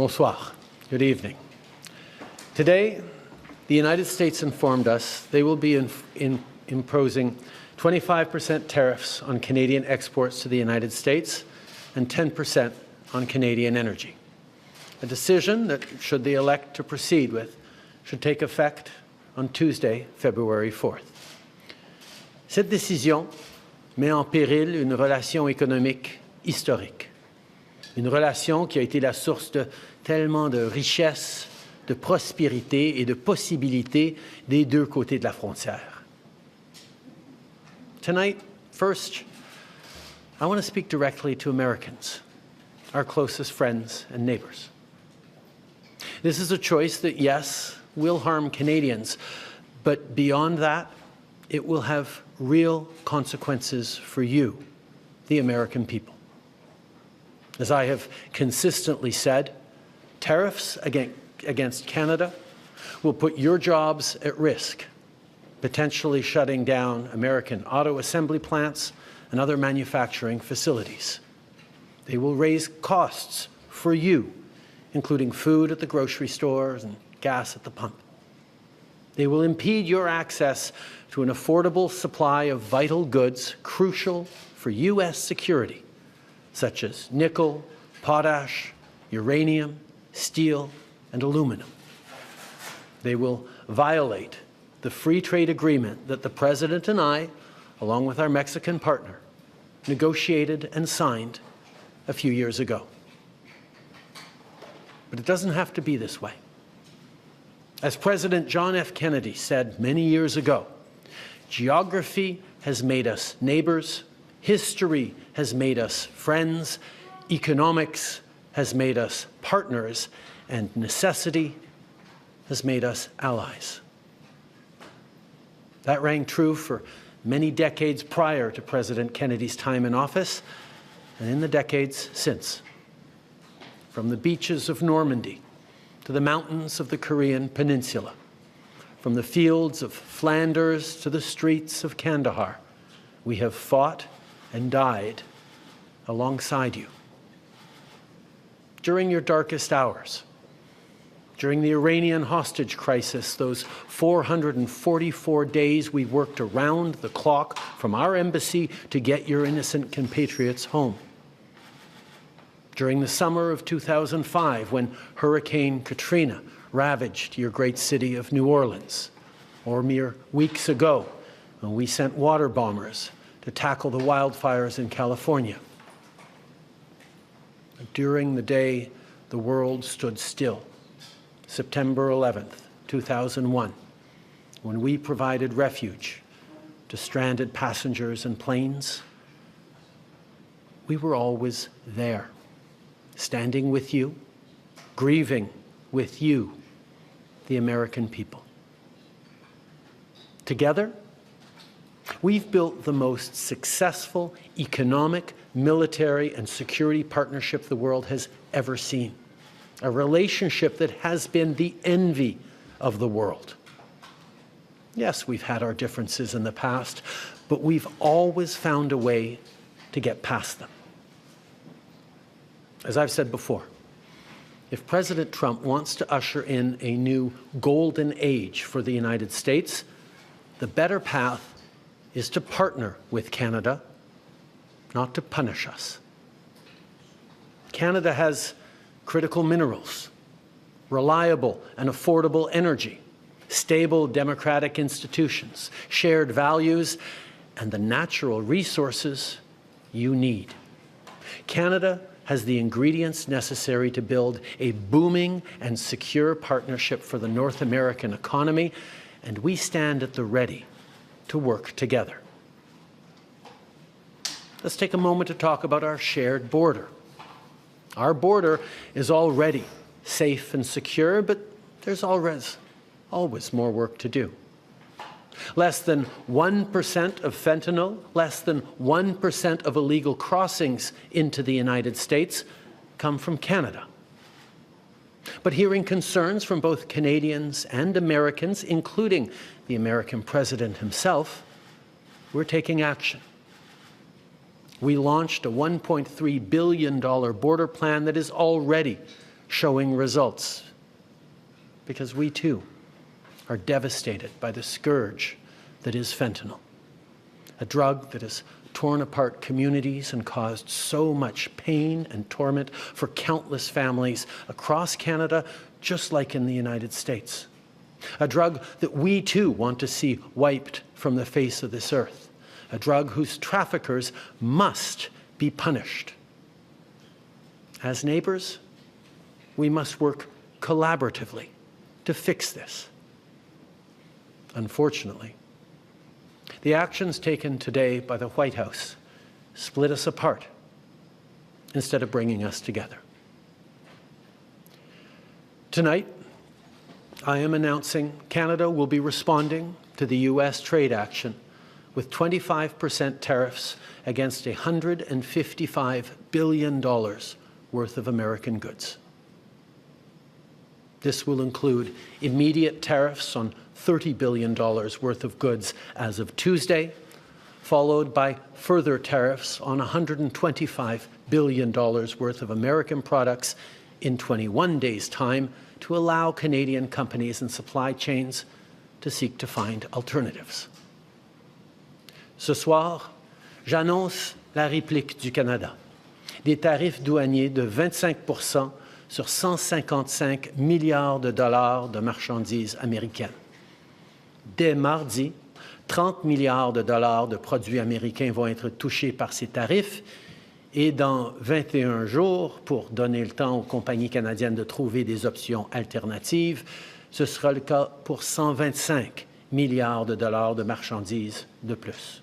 Bonsoir. Good evening. Today, the United States informed us they will be imposing 25% tariffs on Canadian exports to the United States and 10% on Canadian energy. A decision that, should they elect to proceed with, should take effect on Tuesday, February 4th. Cette décision met en péril une relation économique historique. Une relation qui a été la source de tellement de richesses, de prospérité et de possibilités des deux côtés de la frontière. Tonight, first, I want to speak directly to Americans, our closest friends and neighbors. This is a choice that, yes, will harm Canadians, but beyond that, it will have real consequences for you, the American people. As I have consistently said, tariffs against Canada will put your jobs at risk, potentially shutting down American auto assembly plants and other manufacturing facilities. They will raise costs for you, including food at the grocery stores and gas at the pump. They will impede your access to an affordable supply of vital goods crucial for U.S. security, such as nickel, potash, uranium, steel, and aluminum. They will violate the free trade agreement that the President and I, along with our Mexican partner, negotiated and signed a few years ago. But it doesn't have to be this way. As President John F. Kennedy said many years ago, geography has made us neighbors, history has made us friends, economics has made us partners, and necessity has made us allies. That rang true for many decades prior to President Kennedy's time in office and in the decades since. From the beaches of Normandy to the mountains of the Korean Peninsula, from the fields of Flanders to the streets of Kandahar, we have fought and died alongside you. During your darkest hours, during the Iranian hostage crisis, those 444 days we worked around the clock from our embassy to get your innocent compatriots home. During the summer of 2005, when Hurricane Katrina ravaged your great city of New Orleans, or mere weeks ago, when we sent water bombers to tackle the wildfires in California. During the day the world stood still, September 11th, 2001, when we provided refuge to stranded passengers and planes, we were always there, standing with you, grieving with you, the American people. Together, we've built the most successful economic, military, and security partnership the world has ever seen. A relationship that has been the envy of the world. Yes, we've had our differences in the past, but we've always found a way to get past them. As I've said before, if President Trump wants to usher in a new golden age for the United States, the better path is to partner with Canada, not to punish us. Canada has critical minerals, reliable and affordable energy, stable democratic institutions, shared values, and the natural resources you need. Canada has the ingredients necessary to build a booming and secure partnership for the North American economy, and we stand at the ready to work together. Let's take a moment to talk about our shared border. Our border is already safe and secure, but there's always more work to do. Less than 1% of fentanyl, less than 1% of illegal crossings into the United States come from Canada. But hearing concerns from both Canadians and Americans, including the American president himself, we're taking action. We launched a $1.3 billion border plan that is already showing results, because we too are devastated by the scourge that is fentanyl, a drug that has torn apart communities and caused so much pain and torment for countless families across Canada, just like in the United States. A drug that we too want to see wiped from the face of this earth. A drug whose traffickers must be punished. As neighbors, we must work collaboratively to fix this. Unfortunately, the actions taken today by the White House split us apart instead of bringing us together. Tonight, I am announcing Canada will be responding to the U.S. trade action with 25% tariffs against $155 billion worth of American goods. This will include immediate tariffs on $30 billion worth of goods as of Tuesday, followed by further tariffs on $125 billion worth of American products in 21 days' time to allow Canadian companies and supply chains to seek to find alternatives. Ce soir, j'annonce la réplique du Canada, des tarifs douaniers de 25% sur 155 milliards de dollars de marchandises américaines. Dès mardi, 30 milliards de dollars de produits américains vont être touchés par ces tarifs et dans 21 jours, pour donner le temps aux compagnies canadiennes de trouver des options alternatives, ce sera le cas pour 125 milliards de dollars de marchandises de plus.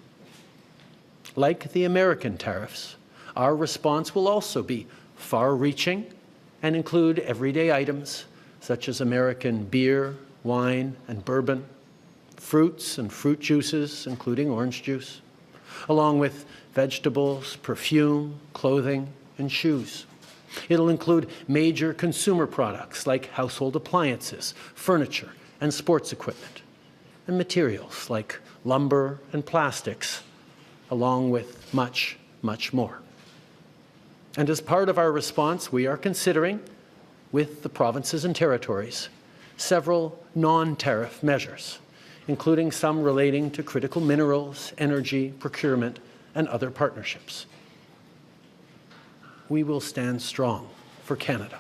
Like the American tariffs, our response will also be far-reaching and include everyday items such as American beer, wine, and bourbon, fruits and fruit juices, including orange juice, along with vegetables, perfume, clothing, and shoes. It'll include major consumer products like household appliances, furniture, and sports equipment, and materials like lumber and plastics, along with much, much more. And as part of our response, we are considering, with the provinces and territories, several non-tariff measures, including some relating to critical minerals, energy, procurement, and other partnerships. We will stand strong for Canada.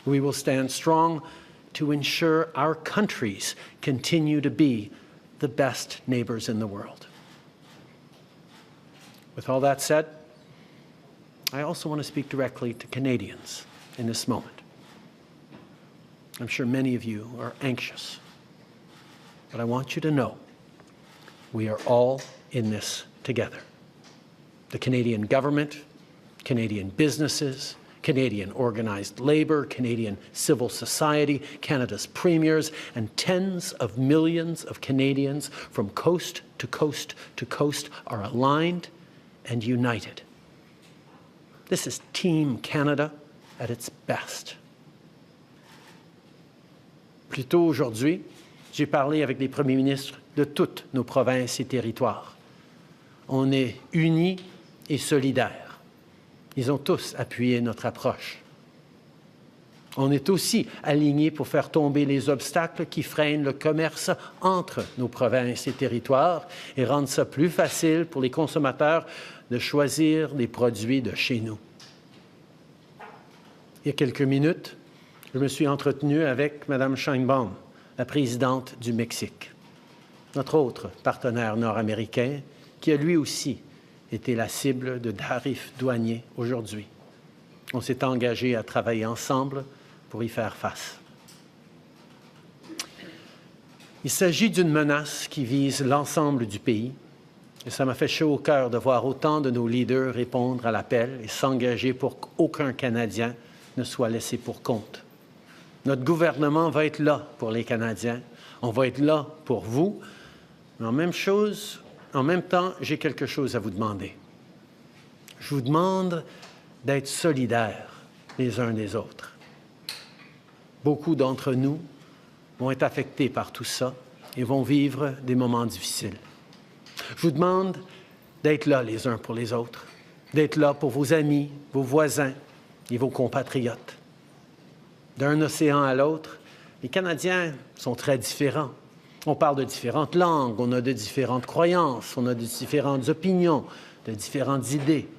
We will stand strong to ensure our countries continue to be the best neighbors in the world. With all that said, I also want to speak directly to Canadians in this moment. I'm sure many of you are anxious, but I want you to know we are all in this together. The Canadian government, Canadian businesses, Canadian organized labor, Canadian civil society, Canada's premiers, and tens of millions of Canadians from coast to coast to coast are aligned and united. This is Team Canada at its best. Plus tôt aujourd'hui, j'ai parlé avec les premiers ministres de toutes nos provinces et territoires. On est unis et solidaires. Ils ont tous appuyé notre approche. On est aussi alignés pour faire tomber les obstacles qui freinent le commerce entre nos provinces et territoires et rendre ça plus facile pour les consommateurs de choisir des produits de chez nous. Il y a quelques minutes, je me suis entretenu avec Mme Sheinbaum, la présidente du Mexique, notre autre partenaire nord-américain, qui a lui aussi été la cible de tarifs douaniers aujourd'hui. On s'est engagé à travailler ensemble pour y faire face. Il s'agit d'une menace qui vise l'ensemble du pays et ça m'a fait chaud au cœur de voir autant de nos leaders répondre à l'appel et s'engager pour qu'aucun Canadien ne soit laissé pour compte. Notre gouvernement va être là pour les Canadiens, on va être là pour vous, mais en même temps, j'ai quelque chose à vous demander. Je vous demande d'être solidaires les uns des autres. Beaucoup d'entre nous vont être affectés par tout ça et vont vivre des moments difficiles. Je vous demande d'être là les uns pour les autres, d'être là pour vos amis, vos voisins et vos compatriotes. D'un océan à l'autre, les Canadiens sont très différents. On parle de différentes langues, on a de différentes croyances, on a de différentes opinions, de différentes idées.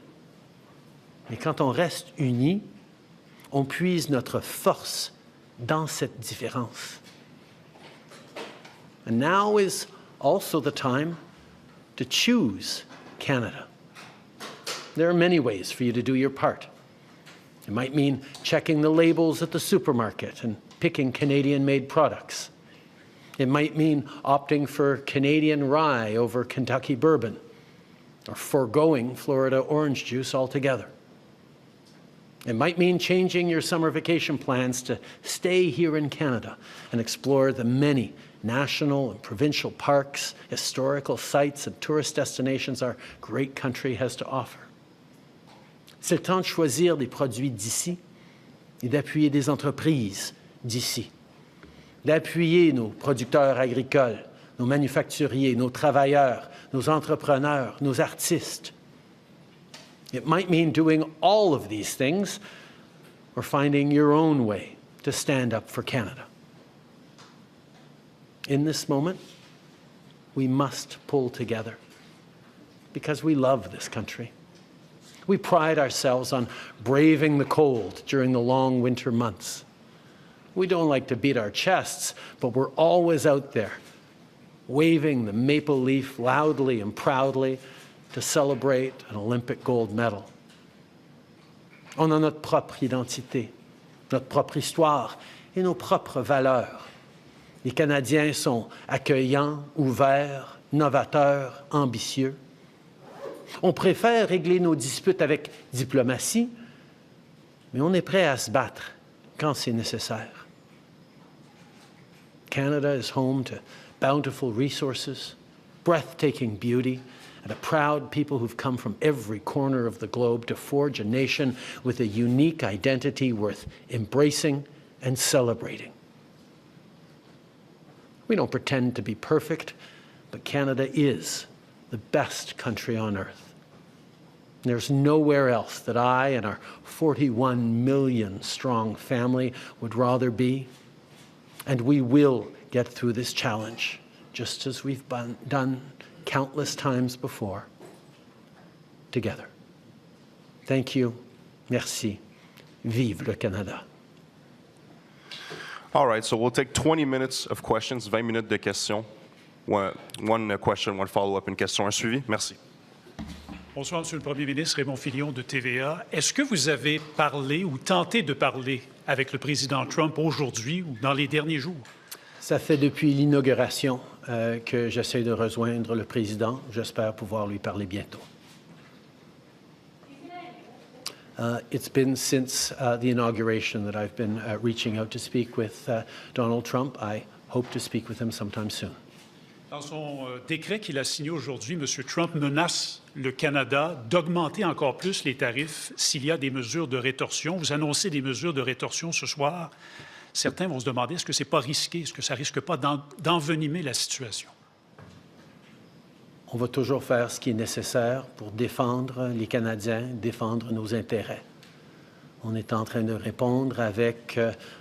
Mais quand on reste unis, on puise notre force dans cette différence. And now is also the time to choose Canada. There are many ways for you to do your part. It might mean checking the labels at the supermarket and picking Canadian-made products. It might mean opting for Canadian rye over Kentucky bourbon, or foregoing Florida orange juice altogether. It might mean changing your summer vacation plans to stay here in Canada and explore the many national and provincial parks, historical sites, and tourist destinations our great country has to offer. C'est le temps de choisir des produits d'ici et d'appuyer des entreprises d'ici, d'appuyer nos producteurs agricoles, nos manufacturiers, nos travailleurs, nos entrepreneurs, nos artistes. It might mean doing all of these things or finding your own way to stand up for Canada. In this moment, we must pull together because we love this country. We pride ourselves on braving the cold during the long winter months. We don't like to beat our chests, but we're always out there, waving the maple leaf loudly and proudly to celebrate an Olympic gold medal. On a notre propre identité, notre propre histoire et nos propres valeurs. Les Canadiens sont accueillants, ouverts, novateurs, ambitieux. On préfère régler nos disputes avec diplomatie, mais on est prêt à se battre quand c'est nécessaire. Canada is home to bountiful resources, breathtaking beauty, and a proud people who've come from every corner of the globe to forge a nation with a unique identity worth embracing and celebrating. We don't pretend to be perfect, but Canada is the best country on earth. There's nowhere else that I and our 41 million strong family would rather be, and we will get through this challenge, just as we've done countless times before, together. Thank you. Merci. Vive le Canada. All right, so we'll take 20 minutes of questions, 20 minutes de questions. One question, one follow-up, une question, un suivi. Merci. Bonsoir, Monsieur le Premier ministre, Raymond Filion de TVA. Est-ce que vous avez parlé ou tenté de parler avec le président Trump aujourd'hui ou dans les derniers jours? Ça fait depuis l'inauguration que j'essaie de rejoindre le président. J'espère pouvoir lui parler bientôt. It's been since the inauguration that I've been reaching out to speak with Donald Trump. I hope to speak with him sometime soon. Dans son décret qu'il a signé aujourd'hui, M. Trump menace le Canada d'augmenter encore plus les tarifs s'il y a des mesures de rétorsion. Vous annoncez des mesures de rétorsion ce soir. Certains vont se demander, est-ce que ce n'est pas risqué? Est-ce que ça ne risque pas d'envenimer la situation? On va toujours faire ce qui est nécessaire pour défendre les Canadiens, défendre nos intérêts. On est en train de répondre avec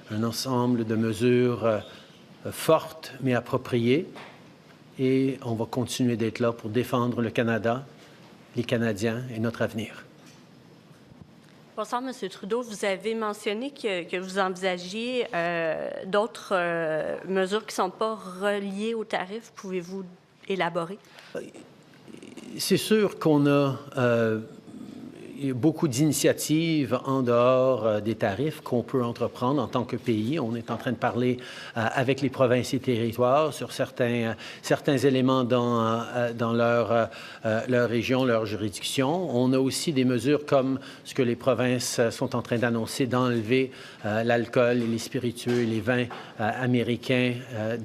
un ensemble de mesures fortes mais appropriées et on va continuer d'être là pour défendre le Canada, les Canadiens et notre avenir. Bonsoir, M. Trudeau. Vous avez mentionné que vous envisagiez d'autres mesures qui ne sont pas reliées aux tarifs. Pouvez-vous élaborer? C'est sûr qu'on a beaucoup d'initiatives en dehors des tarifs qu'on peut entreprendre en tant que pays. On est en train de parler avec les provinces et territoires sur certains éléments dans leur région, leur juridiction. On a aussi des mesures comme ce que les provinces sont en train d'annoncer, d'enlever l'alcool et les spiritueux et les vins américains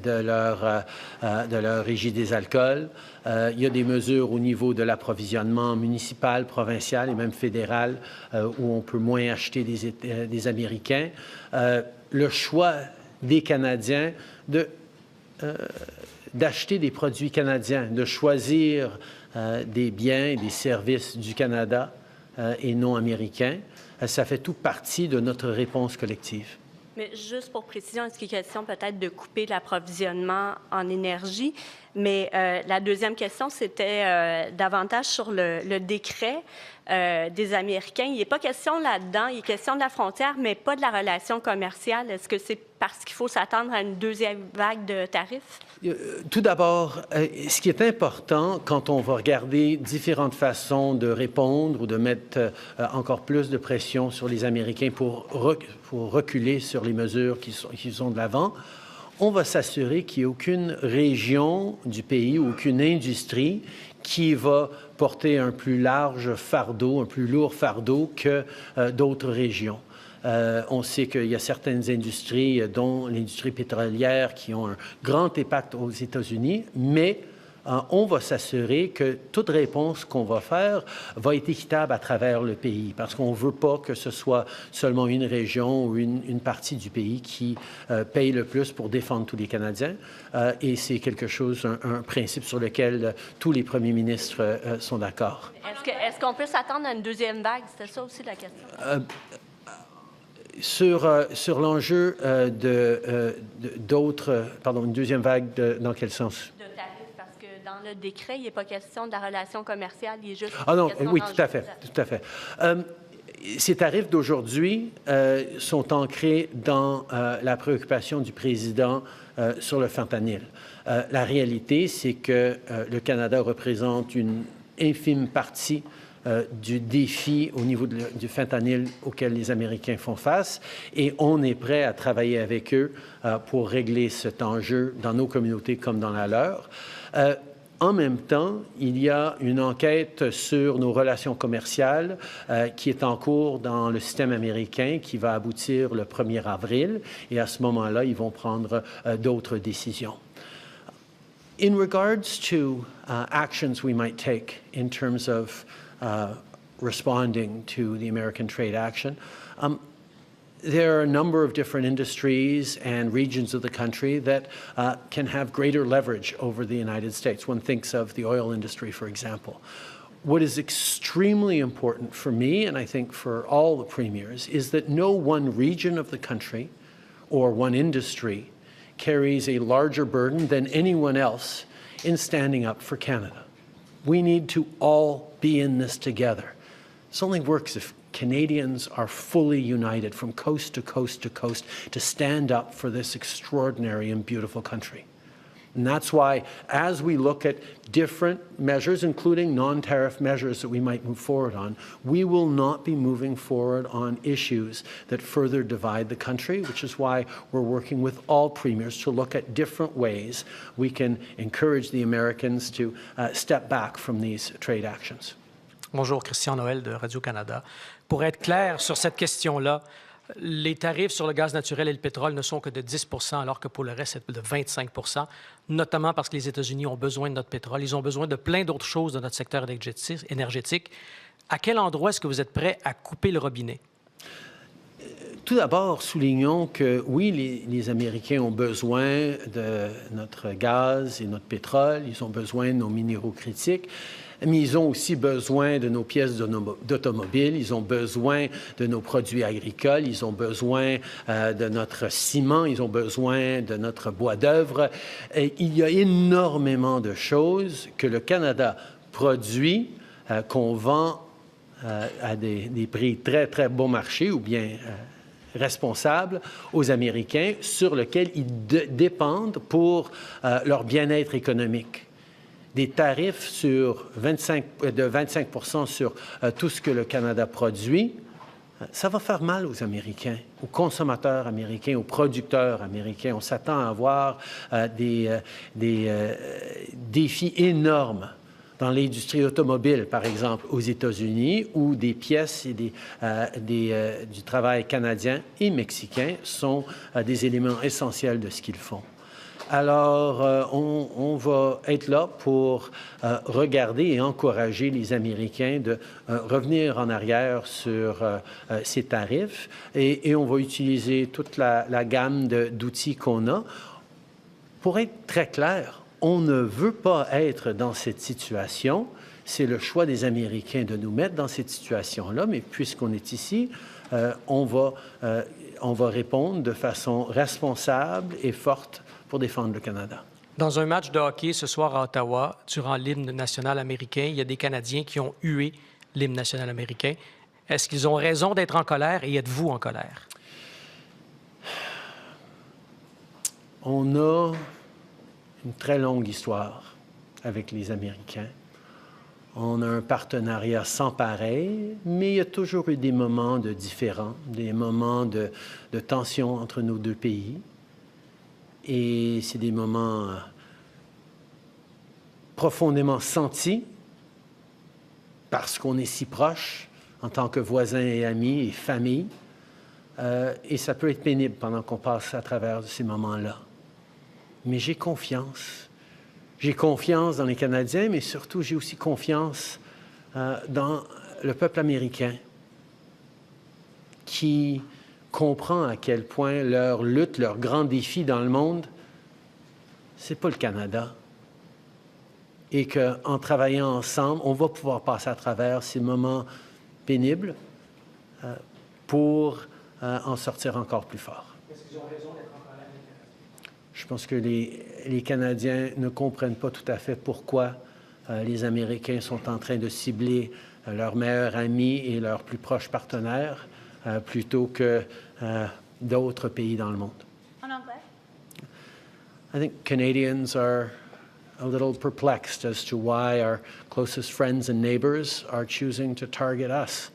de leur régie des alcools. Il y a des mesures au niveau de l'approvisionnement municipal, provincial et même fédéral où on peut moins acheter des Américains. Le choix des Canadiens d'acheter des produits canadiens, de choisir des biens et des services du Canada et non américains, ça fait tout partie de notre réponse collective. Mais juste pour précision, est-ce qu'il est question peut-être de couper l'approvisionnement en énergie? Mais la deuxième question, c'était davantage sur le décret des Américains. Il n'est pas question là-dedans, il est question de la frontière, mais pas de la relation commerciale. Est-ce que c'est parce qu'il faut s'attendre à une deuxième vague de tarifs? Tout d'abord, ce qui est important quand on va regarder différentes façons de répondre ou de mettre encore plus de pression sur les Américains pour reculer sur les mesures qui sont de l'avant, on va s'assurer qu'il n'y ait aucune région du pays, aucune industrie qui va porter un plus large fardeau, un plus lourd fardeau que d'autres régions. On sait qu'il y a certaines industries, dont l'industrie pétrolière, qui ont un grand impact aux États-Unis, mais on va s'assurer que toute réponse qu'on va faire va être équitable à travers le pays, parce qu'on ne veut pas que ce soit seulement une région ou une partie du pays qui paye le plus pour défendre tous les Canadiens. Et c'est quelque chose, un principe sur lequel tous les premiers ministres sont d'accord. Est-ce qu'on peut s'attendre à une deuxième vague? C'était ça aussi la question. Sur l'enjeu une deuxième vague, dans quel sens? De tarifs, parce que dans le décret, il n'est pas question de la relation commerciale, il est juste Ah non, question oui, d'enjeux. tout à fait. Ces tarifs d'aujourd'hui sont ancrés dans la préoccupation du président sur le fentanyl. La réalité, c'est que le Canada représente une infime partie du défi au niveau du fentanyl auquel les Américains font face, et on est prêt à travailler avec eux pour régler cet enjeu dans nos communautés comme dans la leur. En même temps, il y a une enquête sur nos relations commerciales qui est en cours dans le système américain, qui va aboutir le 1er avril, et à ce moment-là, ils vont prendre d'autres décisions. In regards to actions we might take in terms of responding to the American trade action, there are a number of different industries and regions of the country that can have greater leverage over the United States. One thinks of the oil industry, for example. What is extremely important for me, and I think for all the premiers, is that no one region of the country or one industry carries a larger burden than anyone else in standing up for Canada. We need to all be in this together. This only works if Canadians are fully united from coast to coast to coast to stand up for this extraordinary and beautiful country. And that's why, as we look at different measures, including non-tariff measures that we might move forward on, we will not be moving forward on issues that further divide the country, which is why we're working with all premiers to look at different ways we can encourage the Americans to step back from these trade actions. Bonjour, Christian Noël de Radio-Canada. Pour être clair sur cette question-là, les tarifs sur le gaz naturel et le pétrole ne sont que de 10 % alors que pour le reste, c'est de 25 %, notamment parce que les États-Unis ont besoin de notre pétrole. Ils ont besoin de plein d'autres choses dans notre secteur énergétique. À quel endroit est-ce que vous êtes prêt à couper le robinet? Tout d'abord, soulignons que oui, les Américains ont besoin de notre gaz et notre pétrole, ils ont besoin de nos minéraux critiques, mais ils ont aussi besoin de nos pièces d'automobile, ils ont besoin de nos produits agricoles, ils ont besoin de notre ciment, ils ont besoin de notre bois d'œuvre. Il y a énormément de choses que le Canada produit, qu'on vend à des prix très, très bon marché ou bien responsables aux Américains, sur lesquels ils dépendent pour leur bien-être économique. Des tarifs de 25 % sur tout ce que le Canada produit, ça va faire mal aux Américains, aux consommateurs américains, aux producteurs américains. On s'attend à avoir des défis énormes dans l'industrie automobile, par exemple, aux États-Unis, où des pièces et du travail canadien et mexicain sont des éléments essentiels de ce qu'ils font. Alors, on va être là pour regarder et encourager les Américains de revenir en arrière sur ces tarifs et on va utiliser toute la gamme d'outils qu'on a. Pour être très clair, on ne veut pas être dans cette situation C'est le choix des Américains de nous mettre dans cette situation-là, mais puisqu'on est ici, on va répondre de façon responsable et forte pour défendre le Canada. Dans un match de hockey ce soir à Ottawa, durant l'hymne national américain, il y a des Canadiens qui ont hué l'hymne national américain. Est-ce qu'ils ont raison d'être en colère et êtes-vous en colère? On a une très longue histoire avec les Américains. On a un partenariat sans pareil, mais il y a toujours eu des moments de différends, des moments de tension entre nos deux pays. Et c'est des moments profondément sentis parce qu'on est si proches en tant que voisins et amis et famille. Et ça peut être pénible pendant qu'on passe à travers ces moments-là. Mais j'ai confiance. J'ai confiance dans les Canadiens, mais surtout, j'ai aussi confiance dans le peuple américain qui comprend à quel point leur lutte, leur grand défi dans le monde, c'est pas le Canada. Et qu'en travaillant ensemble, on va pouvoir passer à travers ces moments pénibles pour en sortir encore plus fort. Est-ce qu'ils ont raison d'être en colère? Je pense que les Canadiens ne comprennent pas tout à fait pourquoi les Américains sont en train de cibler leurs meilleurs amis et leurs plus proches partenaires plutôt que d'autres pays dans le monde. En anglais? I think Canadians are a little perplexed as to why our closest friends and neighbors are choosing to target us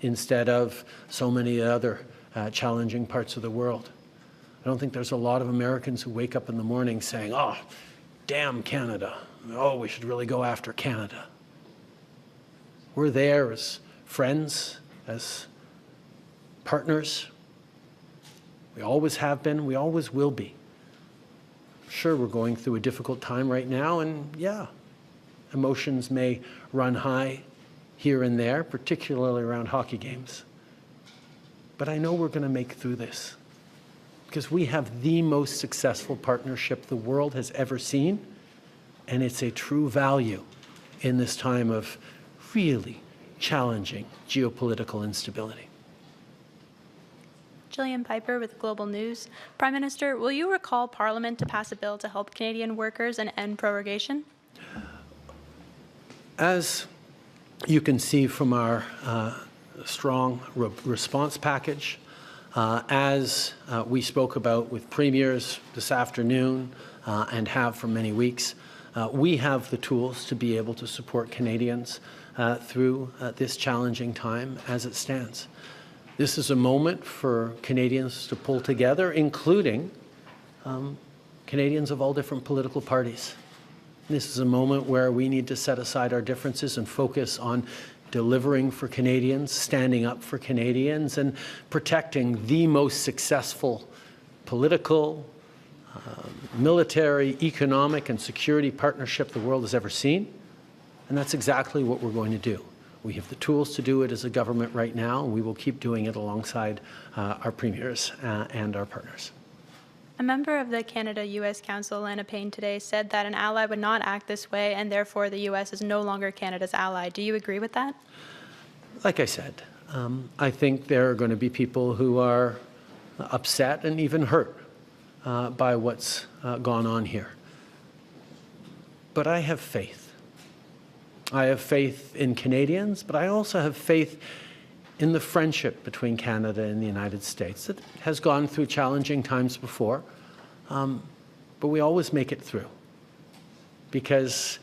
instead of so many other challenging parts of the world. I don't think there's a lot of Americans who wake up in the morning saying, oh, damn Canada. Oh, we should really go after Canada. We're there as friends, as partners. We always have been, we always will be. Sure, we're going through a difficult time right now, and yeah, emotions may run high here and there, particularly around hockey games. But I know we're going to make it through this because we have the most successful partnership the world has ever seen, and it's a true value in this time of really challenging geopolitical instability. Jillian Piper with Global News. Prime Minister, will you recall Parliament to pass a bill to help Canadian workers and end prorogation? As you can see from our strong response package, as we spoke about with premiers this afternoon and have for many weeks, we have the tools to be able to support Canadians through this challenging time as it stands. This is a moment for Canadians to pull together, including Canadians of all different political parties. This is a moment where we need to set aside our differences and focus on delivering for Canadians, standing up for Canadians, and protecting the most successful political, military, economic, and security partnership the world has ever seen. And that's exactly what we're going to do. We have the tools to do it as a government right now, and we will keep doing it alongside our premiers and our partners. A member of the Canada-U.S. Council, Lana Payne, today said that an ally would not act this way, and therefore the U.S. is no longer Canada's ally. Do you agree with that? Like I said, I think there are going to be people who are upset and even hurt by what's gone on here. But I have faith. I have faith in Canadians, but I also have faith in the friendship between Canada and the United States that has gone through challenging times before, but we always make it through because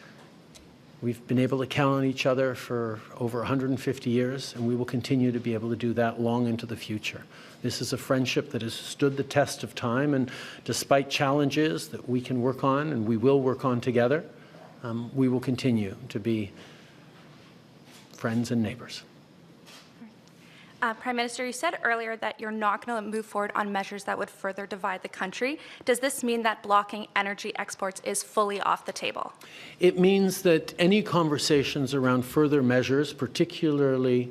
we've been able to count on each other for over 150 years, and we will continue to be able to do that long into the future. This is a friendship that has stood the test of time, and despite challenges that we can work on and we will work on together, we will continue to be friends and neighbors. Prime Minister, you said earlier that you're not going to move forward on measures that would further divide the country. Does this mean that blocking energy exports is fully off the table? It means that any conversations around further measures, particularly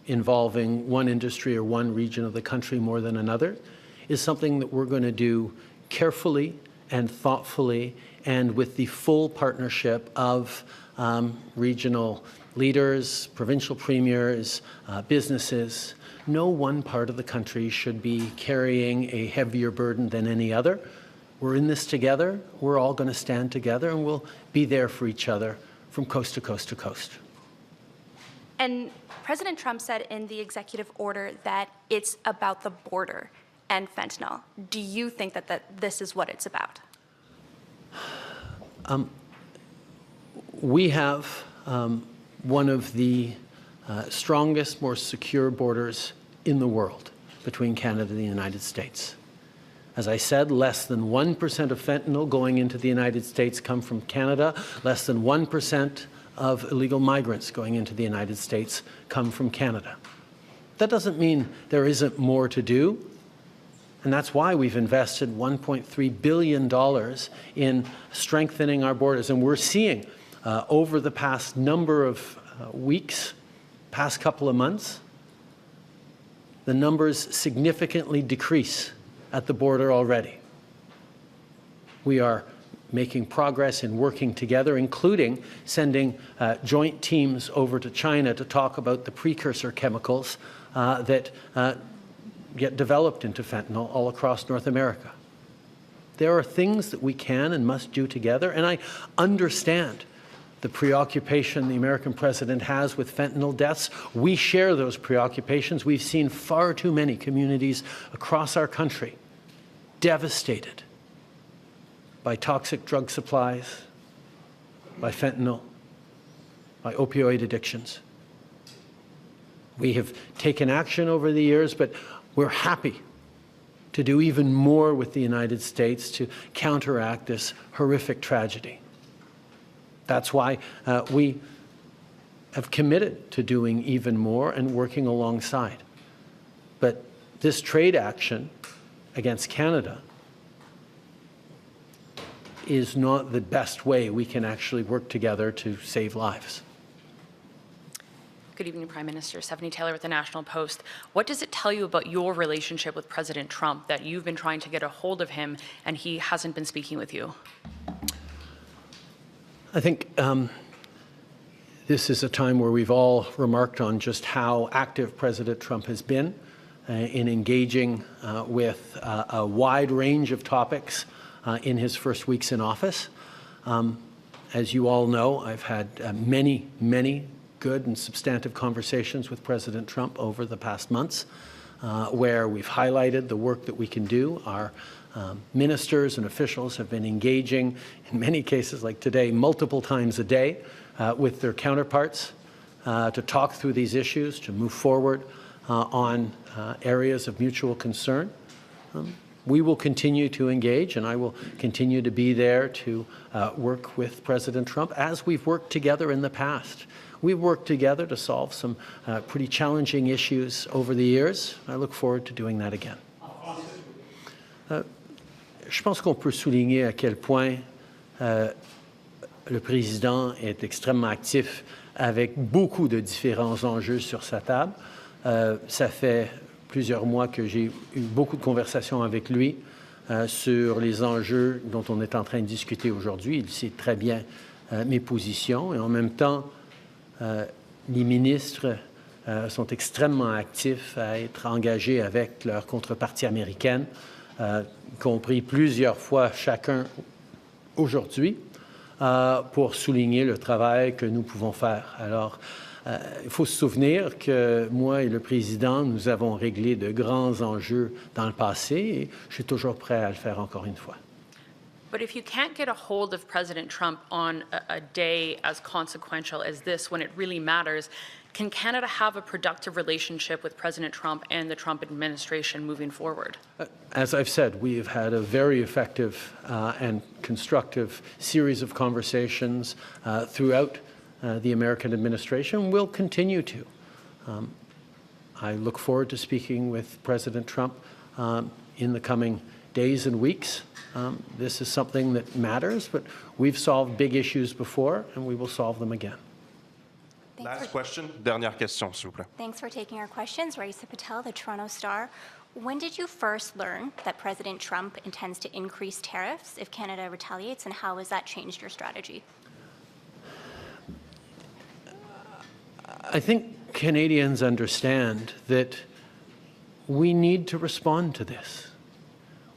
involving one industry or one region of the country more than another, is something that we're going to do carefully and thoughtfully and with the full partnership of regional leaders, provincial premiers, businesses. No one part of the country should be carrying a heavier burden than any other. We're in this together. We're all going to stand together, and we'll be there for each other from coast to coast to coast. And President Trump said in the executive order that it's about the border and fentanyl. Do you think that this is what it's about? We have one of the strongest, more secure borders in the world between Canada and the United States. As I said, less than 1% of fentanyl going into the United States come from Canada. Less than 1% of illegal migrants going into the United States come from Canada. That doesn't mean there isn't more to do. And that's why we've invested $1.3 billion in strengthening our borders. And we're seeing over the past number of weeks, past couple of months, the numbers significantly decrease at the border already. We are making progress in working together, including sending joint teams over to China to talk about the precursor chemicals that get developed into fentanyl all across North America. There are things that we can and must do together, and I understand the preoccupation the American president has with fentanyl deaths. We share those preoccupations. We've seen far too many communities across our country devastated by toxic drug supplies, by fentanyl, by opioid addictions. We have taken action over the years, but we're happy to do even more with the United States to counteract this horrific tragedy. That's why we have committed to doing even more and working alongside. But this trade action against Canada is not the best way we can actually work together to save lives. Good evening, Prime Minister. Stephanie Taylor with the National Post. What does it tell you about your relationship with President Trump that you've been trying to get a hold of him and he hasn't been speaking with you? I think this is a time where we've all remarked on just how active President Trump has been in engaging with a wide range of topics in his first weeks in office. As you all know, I've had many, many good and substantive conversations with President Trump over the past months, where we've highlighted the work that we can do. Our ministers and officials have been engaging, in many cases like today, multiple times a day with their counterparts to talk through these issues, to move forward on areas of mutual concern. We will continue to engage, and I will continue to be there to work with President Trump as we've worked together in the past. We've worked together to solve some pretty challenging issues over the years. I look forward to doing that again. Je pense qu'on peut souligner à quel point le président est extrêmement actif avec beaucoup de différents enjeux sur sa table. Ça fait plusieurs mois que j'ai eu beaucoup de conversations avec lui sur les enjeux dont on est en train de discuter aujourd'hui. Il sait très bien mes positions et en même temps, les ministres sont extrêmement actifs à être engagés avec leur contrepartie américaine, y compris plusieurs fois chacun aujourd'hui, pour souligner le travail que nous pouvons faire. Alors, il faut se souvenir que moi et le président, nous avons réglé de grands enjeux dans le passé et je suis toujours prêt à le faire encore une fois. But if you can't get a hold of President Trump on a day as consequential as this, when it really matters, can Canada have a productive relationship with President Trump and the Trump administration moving forward? As I've said, we have had a very effective and constructive series of conversations throughout the American administration. We'll continue to. I look forward to speaking with President Trump in the coming days and weeks. This is something that matters, but we've solved big issues before, and we will solve them again. Last question, dernière question, s'il vous plaît. Thanks for taking our questions. Raisa Patel, the Toronto Star. When did you first learn that President Trump intends to increase tariffs if Canada retaliates, and how has that changed your strategy? I think Canadians understand that we need to respond to this.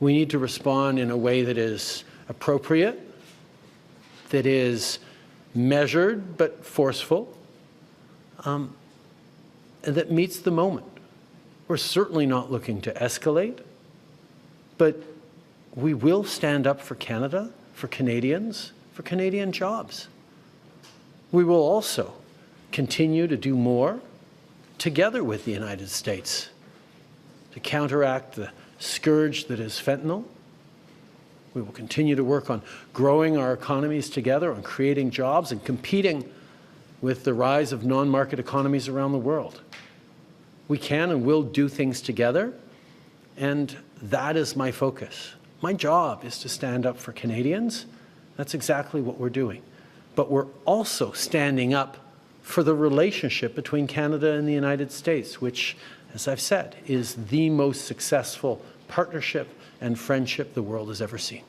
We need to respond in a way that is appropriate, that is measured but forceful, and that meets the moment. We're certainly not looking to escalate, but we will stand up for Canada, for Canadians, for Canadian jobs. We will also continue to do more together with the United States to counteract the scourge that is fentanyl. We will continue to work on growing our economies together, on creating jobs and competing with the rise of non-market economies around the world. We can and will do things together, and that is my focus. My job is to stand up for Canadians. That's exactly what we're doing. But we're also standing up for the relationship between Canada and the United States, which, as I've said, is the most successful partnership and friendship the world has ever seen.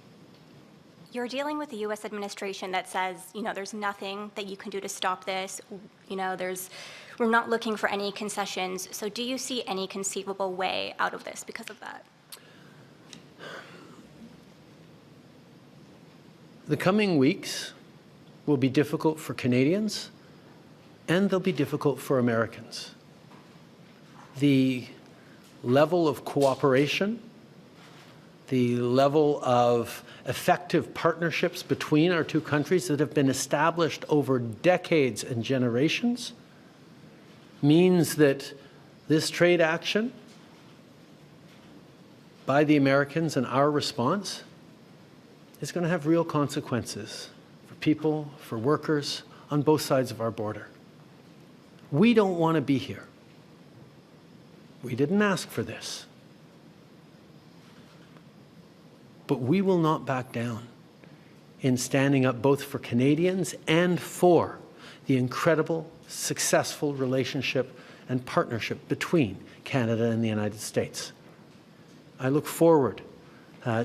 You're dealing with the U.S. administration that says, there's nothing that you can do to stop this. We're not looking for any concessions. So do you see any conceivable way out of this because of that? The coming weeks will be difficult for Canadians, and they'll be difficult for Americans. The level of cooperation, the level of effective partnerships between our two countries that have been established over decades and generations means that this trade action by the Americans and our response is going to have real consequences for people, for workers on both sides of our border. We don't want to be here. We didn't ask for this. But we will not back down in standing up both for Canadians and for the incredible, successful relationship and partnership between Canada and the United States. I look forward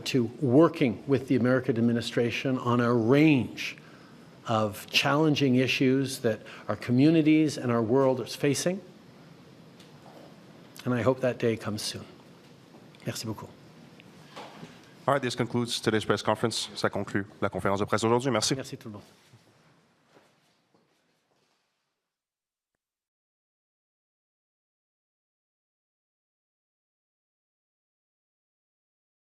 to working with the American administration on a range of challenging issues that our communities and our world is facing. And I hope that day comes soon. Merci beaucoup. All right, this concludes today's press conference. Ça conclut la conférence de presse aujourd'hui. Merci. Merci tout le monde.